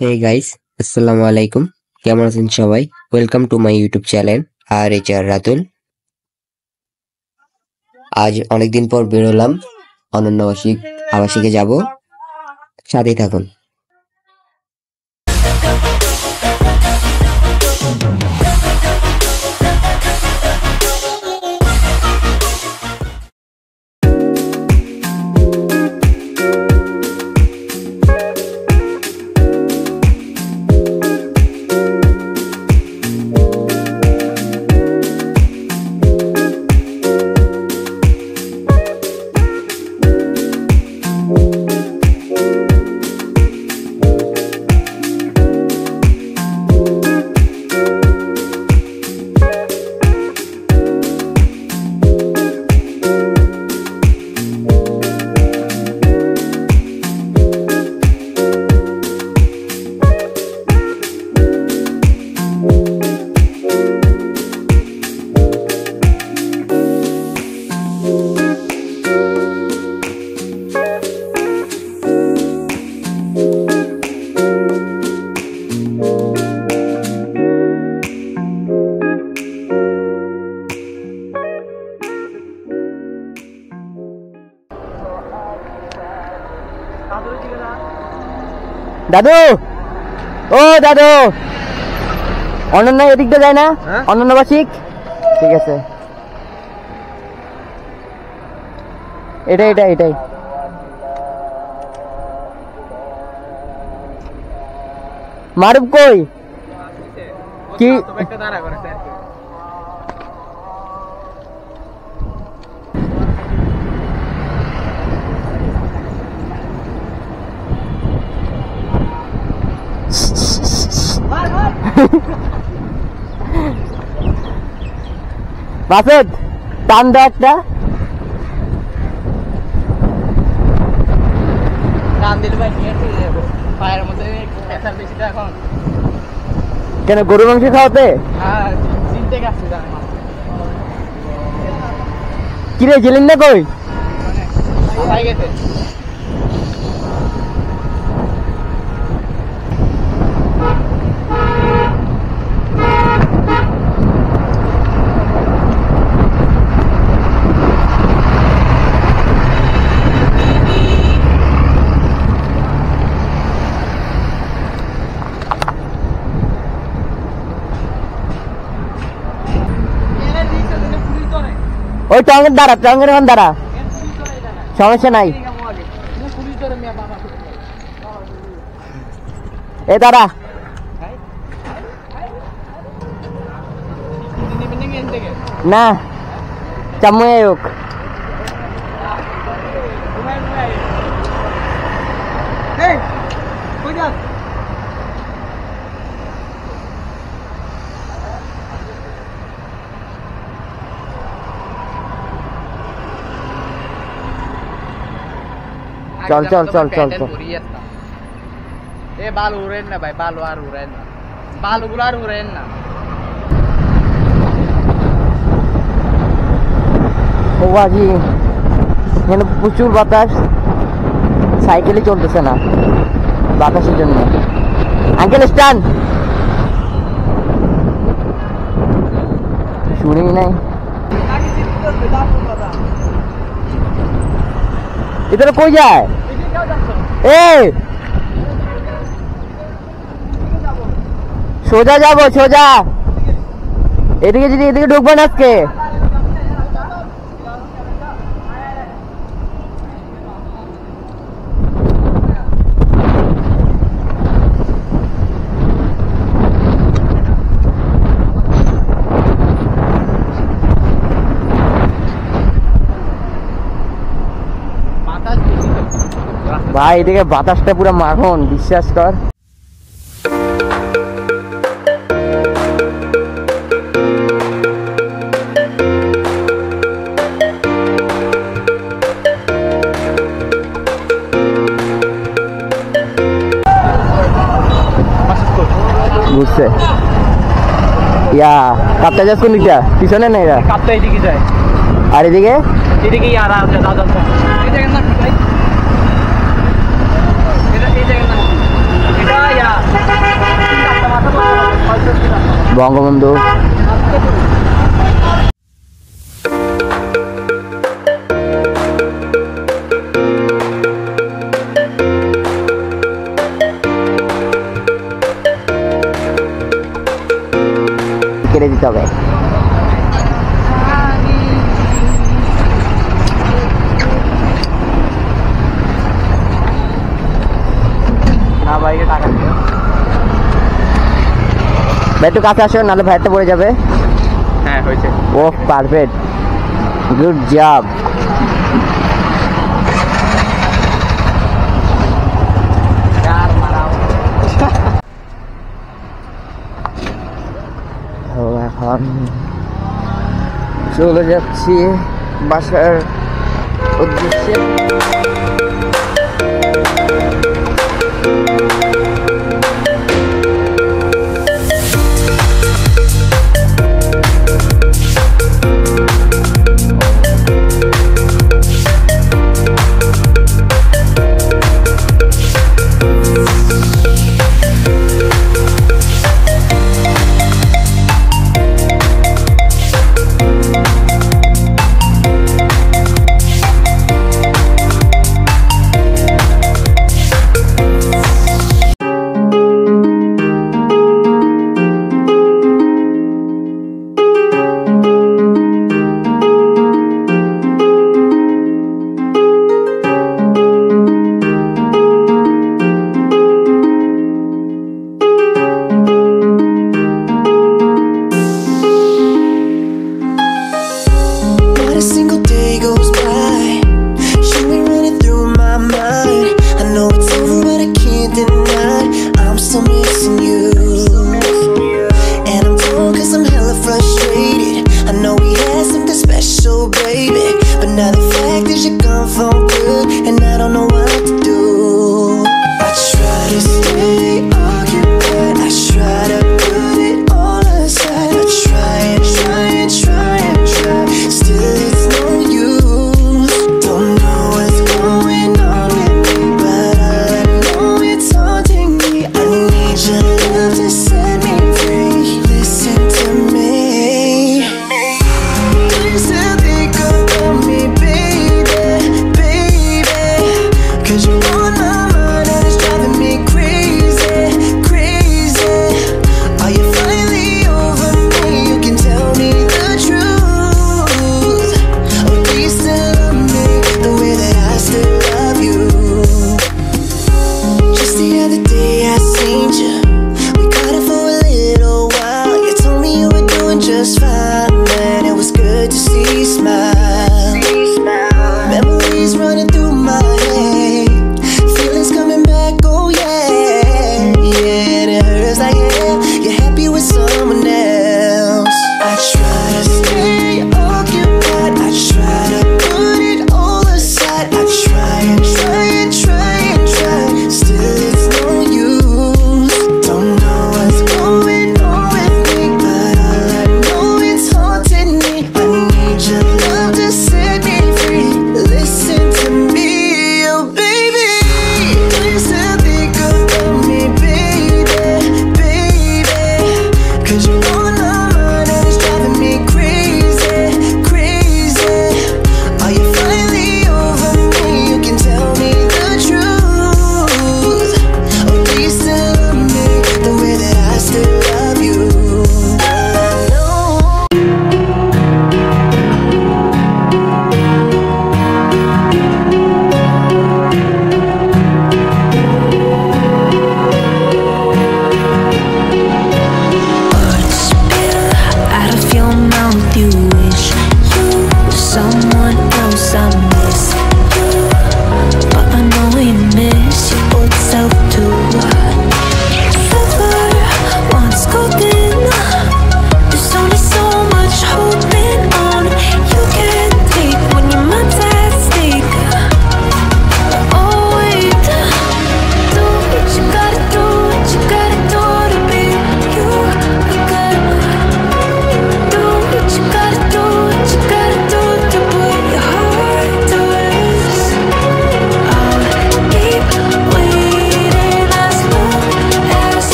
Hey guys, আসসালামু আলাইকুম। কেমন আছেন সবাই? Welcome to my YouTube channel R H R Ratul. আজ অনেকদিন পর বেরোলাম অনন্য আবাসিকে যাব, সাথেই থাকুন। দাদু, ও দাদু, অনন্য এদিকটা যায় না? অনন্য বাসিক, ঠিক আছে, এটাই মারুফ কই? কি বাসেদ টান দে একটা। কেন গরু মাংস খাওয়াতে? কিরে জেলেন না কই? ওই টঙ্গের দ্বারা, টঙ্গের ওখান দ্বারা সমস্যা নাই। এ দাঁড়া, না চামুয়ে হোক। চল চল চল চল চল। এ বাল উড়েন না ভাই, বালু আর উড়েন না, বালুগুলো আর উড়েন না। ও বাজি, এখানে প্রচুর বাতাস, সাইকেলে চলতেছে না বাতাসের জন্য। আঙ্কেল স্ট্যান্ড, শুনি নাই এদের কই যায়? এই সোজা যাবো, সোজা এদিকে, যদি এদিকে ঢুকবো না আজকে। ভাই এদিকে বাতাসটা পুরো মাখন, বিশ্বাস কর। বুঝছে ইয়া কাপটা যাস কোন দিকটা? পিছনে না, এরা কাপটা এদিকে যায়, আর এদিকে এদিকে আর দাদা এই জায়গায় না ভাই, এটা এই জায়গায় না, এটা ইয়া বঙ্গবন্ধু। কেটে দিতে হবে। ভাইকে টাকা দিও। ভাই একটু কাছে আসো, নাহলে ভাইতে পড়ে যাবে। হ্যাঁ হয়েছে। ও পারফেক্ট, গুড জব। এখন চলে যাচ্ছি বাসার উদ্দেশ্যে।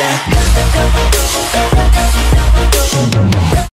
yeah.